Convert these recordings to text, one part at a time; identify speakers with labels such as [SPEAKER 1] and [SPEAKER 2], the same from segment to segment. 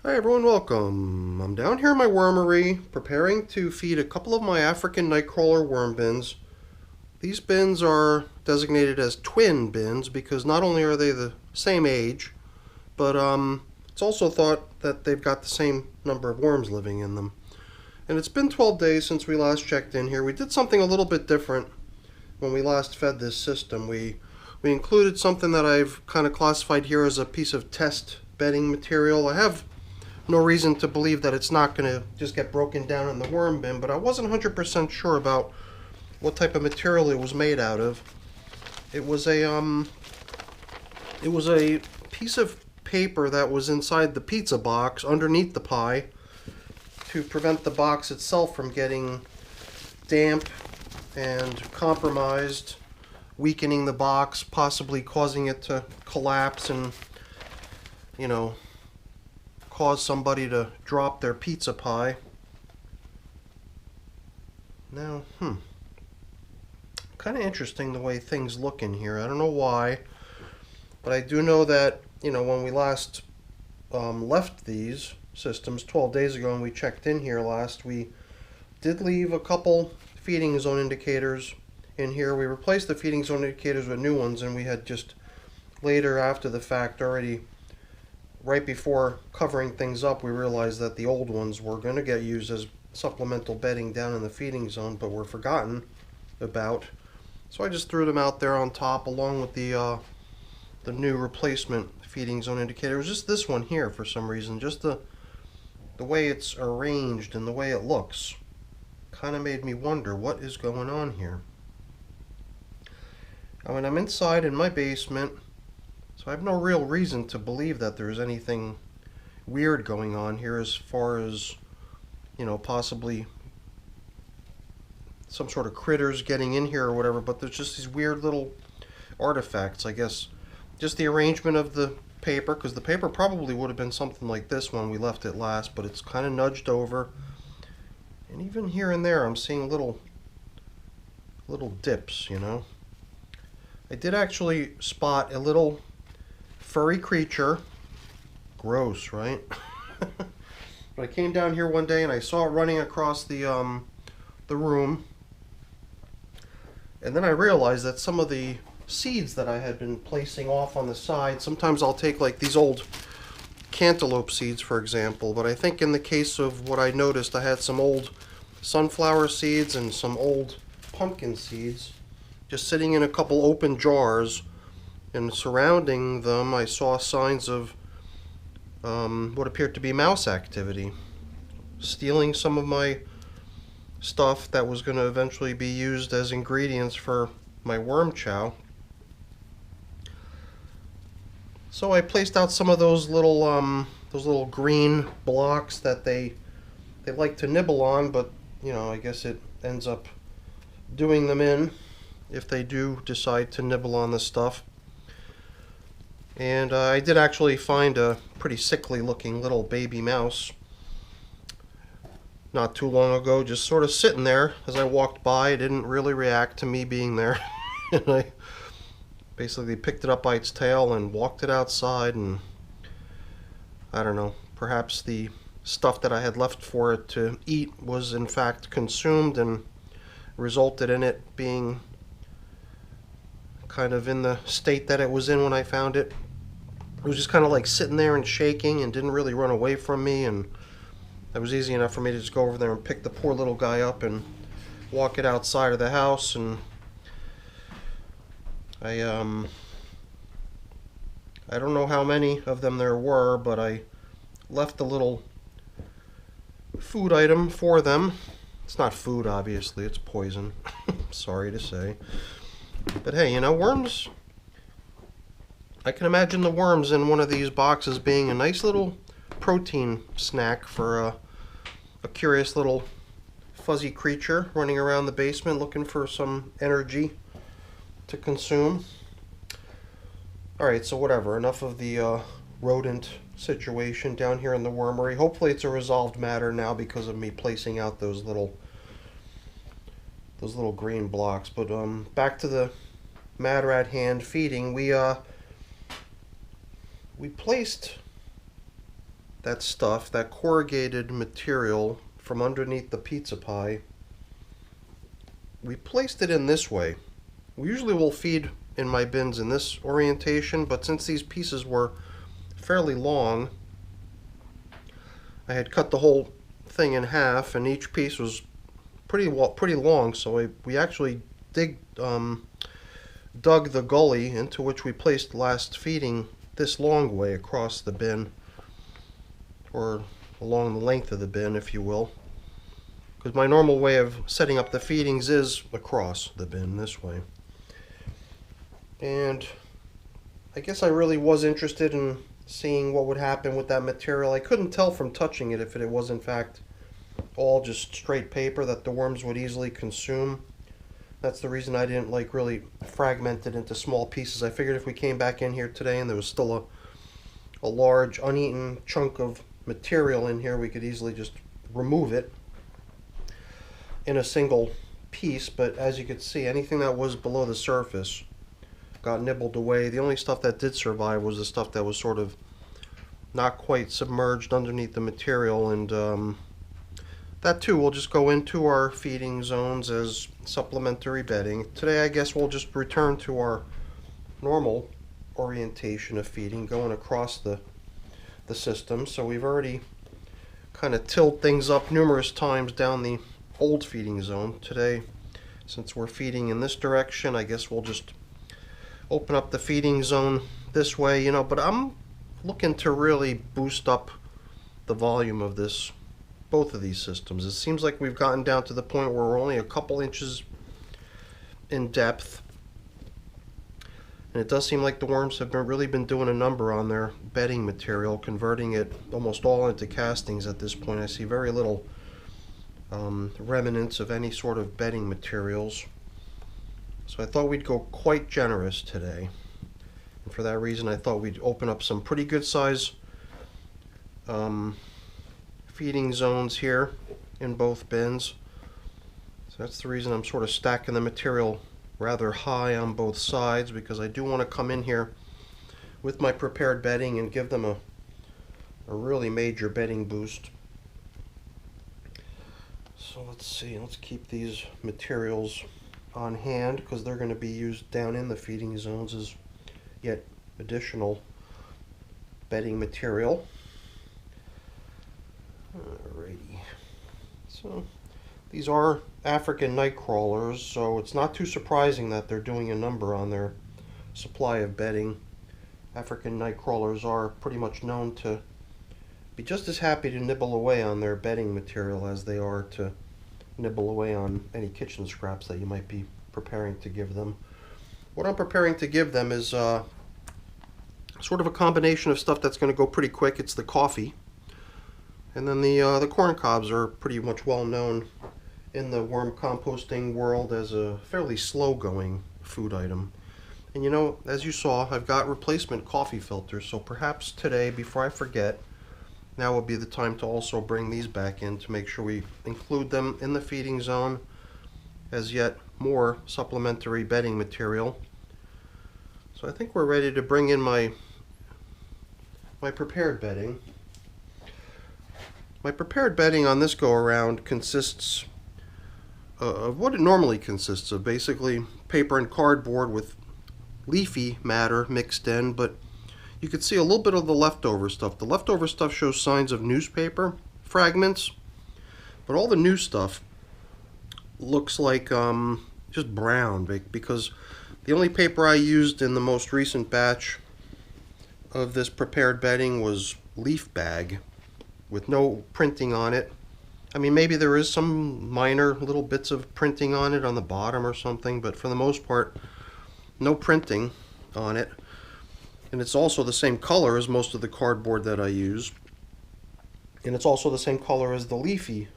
[SPEAKER 1] Hi everyone, welcome. I'm down here in my wormery preparing to feed a couple of my African nightcrawler worm bins. These bins are designated as twin bins because not only are they the same age, but it's also thought that they've got the same number of worms living in them. And it's been 12 days since we last checked in here. We did something a little bit different when we last fed this system. We included something that I've kind of classified here as a piece of test bedding material. I have no reason to believe that it's not going to just get broken down in the worm bin, but I wasn't 100% sure about what type of material it was made out of. It was a piece of paper that was inside the pizza box underneath the pie to prevent the box itself from getting damp and compromised, weakening the box, possibly causing it to collapse and, cause somebody to drop their pizza pie. Now, kind of interesting the way things look in here. I don't know why, but I do know that, when we last left these systems 12 days ago and we checked in here last, we did leave a couple feeding zone indicators in here. We replaced the feeding zone indicators with new ones, and we had just later after the fact already, right before covering things up, we realized that the old ones were going to get used as supplemental bedding down in the feeding zone, but were forgotten about. So I just threw them out there on top along with the new replacement feeding zone indicator. It was just this one here for some reason. Just the way it's arranged and the way it looks kind of made me wonder what is going on here. I mean, I'm inside in my basement, so I have no real reason to believe that there's anything weird going on here as far as, possibly some sort of critters getting in here or whatever, but there's just these weird little artifacts, I guess. Just the arrangement of the paper, because the paper probably would have been something like this when we left it last, but it's kind of nudged over. And even here and there I'm seeing little dips, I did actually spot a little furry creature. Gross, right? But I came down here one day and I saw it running across the room, and then I realized that some of the seeds that I had been placing off on the side, sometimes I'll take like these old cantaloupe seeds for example, but I think in the case of what I noticed, I had some old sunflower seeds and some old pumpkin seeds just sitting in a couple open jars, and surrounding them I saw signs of what appeared to be mouse activity, stealing some of my stuff that was going to eventually be used as ingredients for my worm chow. So I placed out some of those little green blocks that they like to nibble on, but I guess it ends up doing them in if they do decide to nibble on this stuff. And I did actually find a pretty sickly looking little baby mouse not too long ago, just sort of sitting there as I walked by. It didn't really react to me being there. And I basically picked it up by its tail and walked it outside, and I don't know, perhaps the stuff that I had left for it to eat was in fact consumed and resulted in it being kind of in the state that it was in when I found it. It was just kind of like sitting there and shaking and didn't really run away from me, and it was easy enough for me to just go over there and pick the poor little guy up and walk it outside of the house. And I don't know how many of them there were, but I left a little food item for them. It's not food, obviously, it's poison. Sorry to say. But hey, worms, I can imagine the worms in one of these boxes being a nice little protein snack for a curious little fuzzy creature running around the basement looking for some energy to consume. Alright, so whatever, enough of the rodent situation down here in the wormery. Hopefully it's a resolved matter now because of me placing out those little green blocks. But back to the matter at hand, feeding. We placed that stuff, that corrugated material from underneath the pizza pie, we placed it in this way. We usually will feed in my bins in this orientation, but since these pieces were fairly long, I had cut the whole thing in half, and each piece was pretty long, so we actually dug the gully into which we placed last feeding this long way across the bin, or along the length of the bin, if you will, because my normal way of setting up the feedings is across the bin this way. And I guess I really was interested in seeing what would happen with that material. I couldn't tell from touching it if it was in fact all just straight paper that the worms would easily consume. That's the reason I didn't really fragment it into small pieces. I figured if we came back in here today and there was still a large uneaten chunk of material in here, we could easily just remove it in a single piece. But as you could see, anything that was below the surface got nibbled away. The only stuff that did survive was the stuff that was sort of not quite submerged underneath the material, and that too will just go into our feeding zones as supplementary bedding. Today I guess we'll just return to our normal orientation of feeding, going across the system. So we've already kind of tilled things up numerous times down the old feeding zone. Today, since we're feeding in this direction, I guess we'll just open up the feeding zone this way, but I'm looking to really boost up the volume of both of these systems. It seems like we've gotten down to the point where we're only a couple inches in depth, and it does seem like the worms have really been doing a number on their bedding material, converting it almost all into castings at this point. I see very little remnants of any sort of bedding materials. So I thought we'd go quite generous today, and for that reason I thought we'd open up some pretty good size feeding zones here in both bins. So that's the reason I'm sort of stacking the material rather high on both sides, because I do want to come in here with my prepared bedding and give them a really major bedding boost. So let's see, let's keep these materials on hand because they're going to be used down in the feeding zones as yet additional bedding material. Alrighty, so these are African night crawlers, so it's not too surprising that they're doing a number on their supply of bedding. African night crawlers are pretty much known to be just as happy to nibble away on their bedding material as they are to nibble away on any kitchen scraps that you might be preparing to give them. What I'm preparing to give them is sort of a combination of stuff that's going to go pretty quick. It's the coffee, and then the corn cobs are pretty much well known in the worm composting world as a fairly slow going food item. And as you saw, I've got replacement coffee filters, so perhaps today, before I forget, now would be the time to also bring these back in to make sure we include them in the feeding zone as yet more supplementary bedding material. So I think we're ready to bring in my prepared bedding. My prepared bedding on this go around consists of what it normally consists of, basically paper and cardboard with leafy matter mixed in, but you can see a little bit of the leftover stuff. The leftover stuff shows signs of newspaper fragments, but all the new stuff looks like just brown, because the only paper I used in the most recent batch of this prepared bedding was leaf bag with no printing on it. I mean, maybe there is some minor little bits of printing on it on the bottom or something, but for the most part, no printing on it. And it's also the same color as most of the cardboard that I use. And it's also the same color as the leafy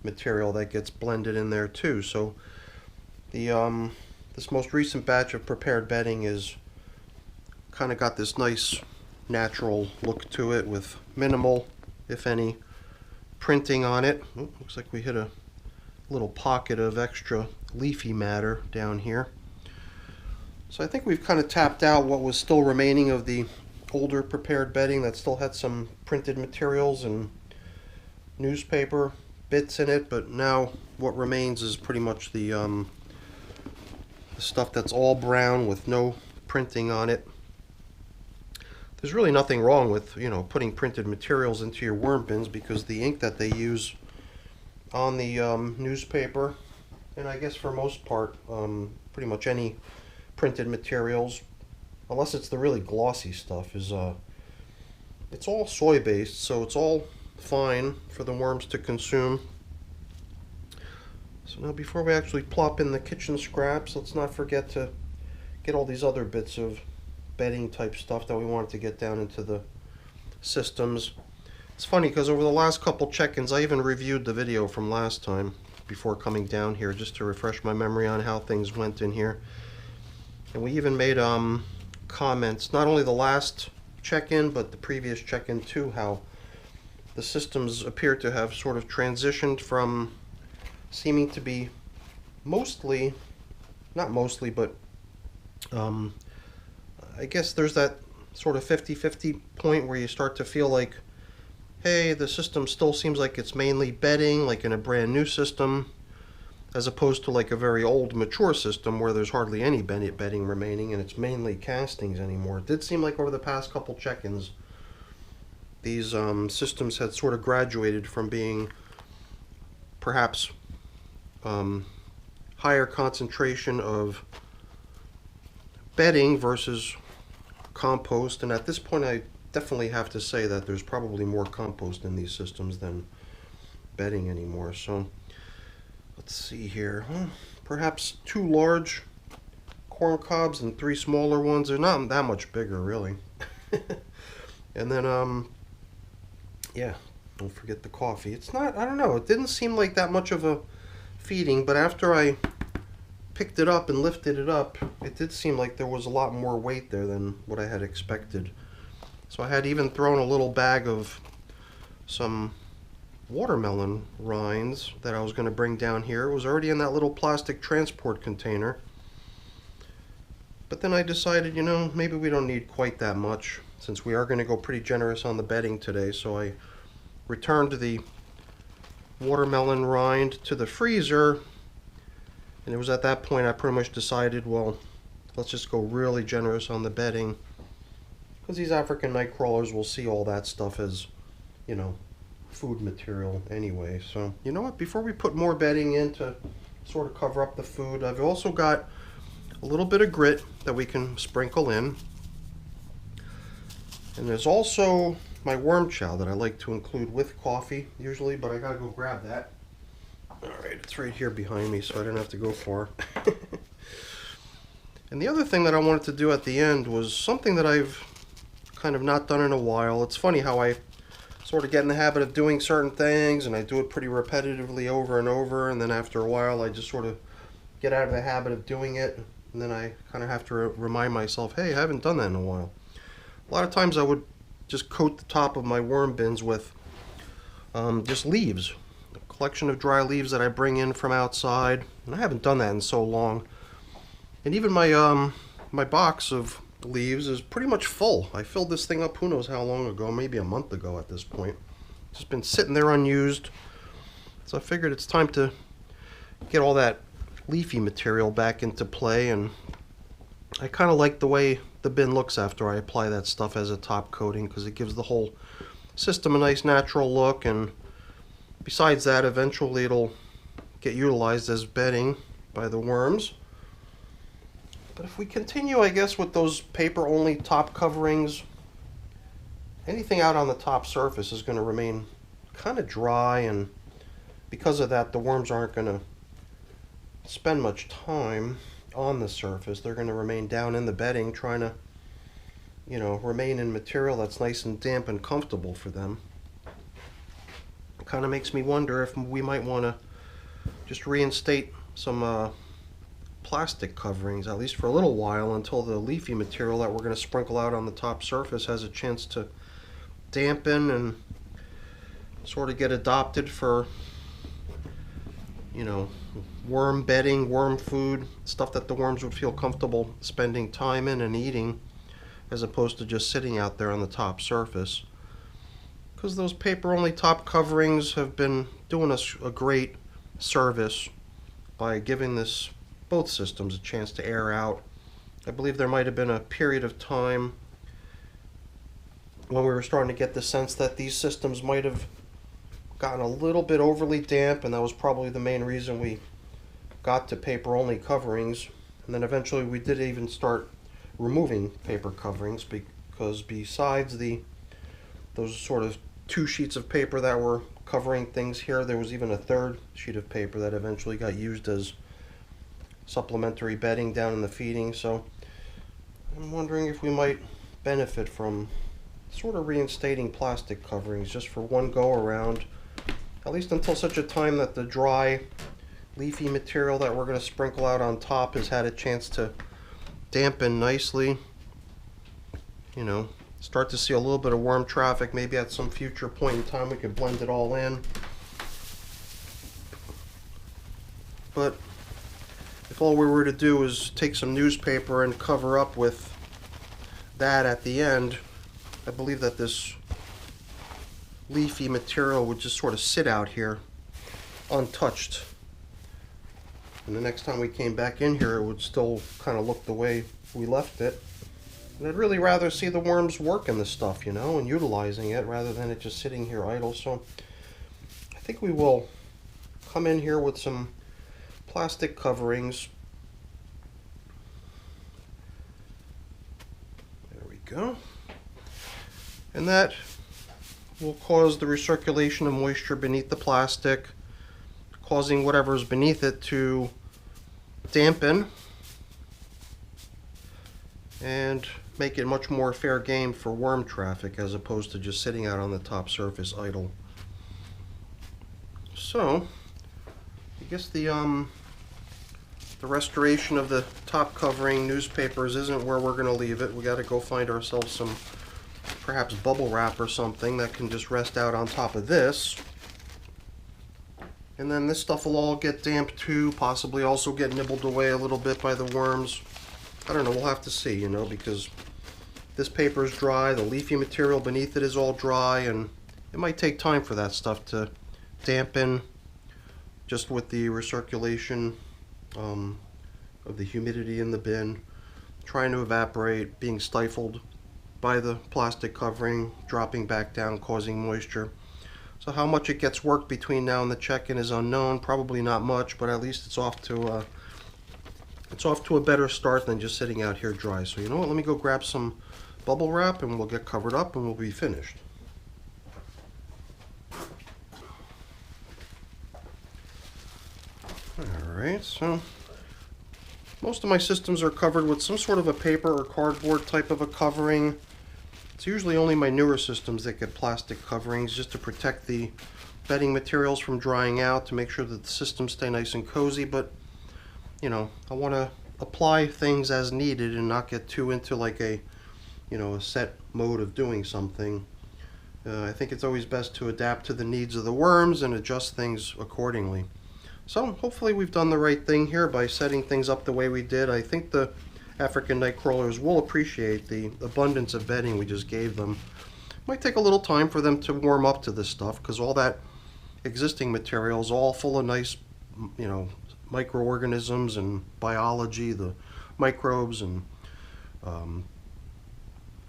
[SPEAKER 1] material that gets blended in there too. So the this most recent batch of prepared bedding is kind of got this nice natural look to it with minimal, if any, printing on it. Oh, looks like we hit a little pocket of extra leafy matter down here. So I think we've kind of tapped out what was still remaining of the older prepared bedding that still had some printed materials and newspaper bits in it, but now what remains is pretty much the stuff that's all brown with no printing on it. There's really nothing wrong with, putting printed materials into your worm bins, because the ink that they use on the newspaper, and I guess for most part, pretty much any printed materials, unless it's the really glossy stuff, is it's all soy based, so it's all fine for the worms to consume. So now, before we actually plop in the kitchen scraps, let's not forget to get all these other bits of bedding type stuff that we wanted to get down into the systems. It's funny because over the last couple check-ins, I even reviewed the video from last time before coming down here, just to refresh my memory on how things went in here. And we even made comments, not only the last check-in, but the previous check-in too, how the systems appear to have sort of transitioned from seeming to be mostly, not mostly, but I guess there's that sort of 50-50 point where you start to feel like, hey, the system still seems like it's mainly bedding, like in a brand new system, as opposed to like a very old, mature system where there's hardly any bedding remaining and it's mainly castings anymore. It did seem like over the past couple check-ins, these systems had sort of graduated from being perhaps higher concentration of bedding versus compost, and at this point I definitely have to say that there's probably more compost in these systems than bedding anymore. So let's see here. Perhaps 2 large corn cobs and 3 smaller ones. They're not that much bigger, really. And then yeah, don't forget the coffee. It's not, I don't know, it didn't seem like that much of a feeding, but after I picked it up and lifted it up, it did seem like there was a lot more weight there than what I had expected. So I had even thrown a little bag of some watermelon rinds that I was going to bring down here. It was already in that little plastic transport container. But then I decided, maybe we don't need quite that much, since we are going to go pretty generous on the bedding today. So I returned the watermelon rind to the freezer, and it was at that point I pretty much decided, well, let's just go really generous on the bedding, because these African night crawlers will see all that stuff as, food material anyway. So, you know what, before we put more bedding in to sort of cover up the food, I've also got a little bit of grit that we can sprinkle in. And there's also my worm chow that I like to include with coffee usually, but I gotta go grab that. Alright, it's right here behind me, so I didn't have to go far. And the other thing that I wanted to do at the end was something that I've kind of not done in a while. It's funny how I sort of get in the habit of doing certain things, and I do it pretty repetitively over and over, and then after a while I just sort of get out of the habit of doing it, and then I kind of have to remind myself, hey, I haven't done that in a while. A lot of times I would just coat the top of my worm bins with just leaves, a collection of dry leaves that I bring in from outside, and I haven't done that in so long. And even my my box of leaves is pretty much full. I filled this thing up who knows how long ago, maybe a month ago at this point. It's just been sitting there unused, so I figured it's time to get all that leafy material back into play. And I kind of like the way the bin looks after I apply that stuff as a top coating, because it gives the whole system a nice natural look, and besides that, eventually it'll get utilized as bedding by the worms. But if we continue, I guess, with those paper only top coverings, anything out on the top surface is going to remain kind of dry, and because of that, the worms aren't going to spend much time on the surface. They're going to remain down in the bedding, trying to, remain in material that's nice and damp and comfortable for them. It kind of makes me wonder if we might want to just reinstate some plastic coverings, at least for a little while, until the leafy material that we're going to sprinkle out on the top surface has a chance to dampen and sort of get adopted for, worm bedding, worm food, stuff that the worms would feel comfortable spending time in and eating as opposed to just sitting out there on the top surface. Because those paper-only top coverings have been doing us a great service by giving both systems a chance to air out. I believe there might have been a period of time when we were starting to get the sense that these systems might have gotten a little bit overly damp, and that was probably the main reason we got to paper-only coverings. And then eventually we did even start removing paper coverings, because besides those sort of 2 sheets of paper that were covering things here, there was even a 3rd sheet of paper that eventually got used as supplementary bedding down in the feeding. So I'm wondering if we might benefit from sort of reinstating plastic coverings just for one go around, at least until such a time that the dry leafy material that we're going to sprinkle out on top has had a chance to dampen nicely. You know, start to see a little bit of worm traffic. Maybe at some future point in time we could blend it all in. But if all we were to do is take some newspaper and cover up with that at the end, I believe that this leafy material would just sort of sit out here untouched. And the next time we came back in here, it would still kind of look the way we left it. And I'd really rather see the worms working this stuff, you know, and utilizing it rather than it just sitting here idle. So I think we will come in here with some plastic coverings. There we go. And that will cause the recirculation of moisture beneath the plastic, causing whatever's beneath it to dampen and make it much more fair game for worm traffic as opposed to just sitting out on the top surface idle. So I guess the restoration of the top covering newspapers isn't where we're going to leave it. We got to go find ourselves some perhaps bubble wrap or something that can just rest out on top of this. And then this stuff will all get damp too, possibly also get nibbled away a little bit by the worms. I don't know, we'll have to see, you know, because this paper is dry, the leafy material beneath it is all dry, and it might take time for that stuff to dampen just with the recirculation of the humidity in the bin, trying to evaporate, being stifled by the plastic covering, dropping back down, causing moisture. So how much it gets worked between now and the check-in is unknown. Probably not much, but at least it's off to a better start than just sitting out here dry. So you know what? Let me go grab some bubble wrap, and we'll get covered up, and we'll be finished. All right. So most of my systems are covered with some sort of a paper or cardboard type of a covering. It's usually only my newer systems that get plastic coverings just to protect the bedding materials from drying out, to make sure that the systems stay nice and cozy. But, you know, I want to apply things as needed and not get too into like a set mode of doing something. I think it's always best to adapt to the needs of the worms and adjust things accordingly. So hopefully we've done the right thing here by setting things up the way we did. I think the African night crawlers will appreciate the abundance of bedding we just gave them. Might take a little time for them to warm up to this stuff, because all that existing material is all full of nice, you know, microorganisms and biology, the microbes and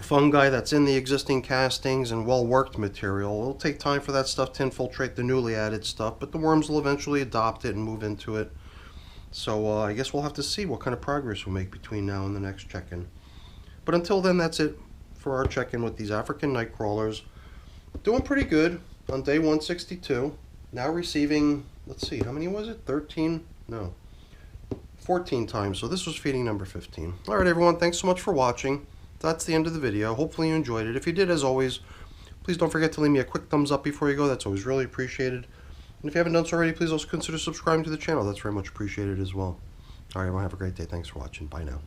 [SPEAKER 1] fungi that's in the existing castings, and well-worked material. It'll take time for that stuff to infiltrate the newly added stuff, but the worms will eventually adopt it and move into it. So I guess we'll have to see what kind of progress we'll make between now and the next check-in. But until then, that's it for our check-in with these African night crawlers. Doing pretty good on day 162. Now receiving, let's see, how many was it? 14 times. So this was feeding number 15. All right, everyone, thanks so much for watching. That's the end of the video. Hopefully you enjoyed it. If you did, as always, please don't forget to leave me a quick thumbs up before you go. That's always really appreciated. And if you haven't done so already, please also consider subscribing to the channel. That's very much appreciated as well. All right, everyone, have a great day. Thanks for watching. Bye now.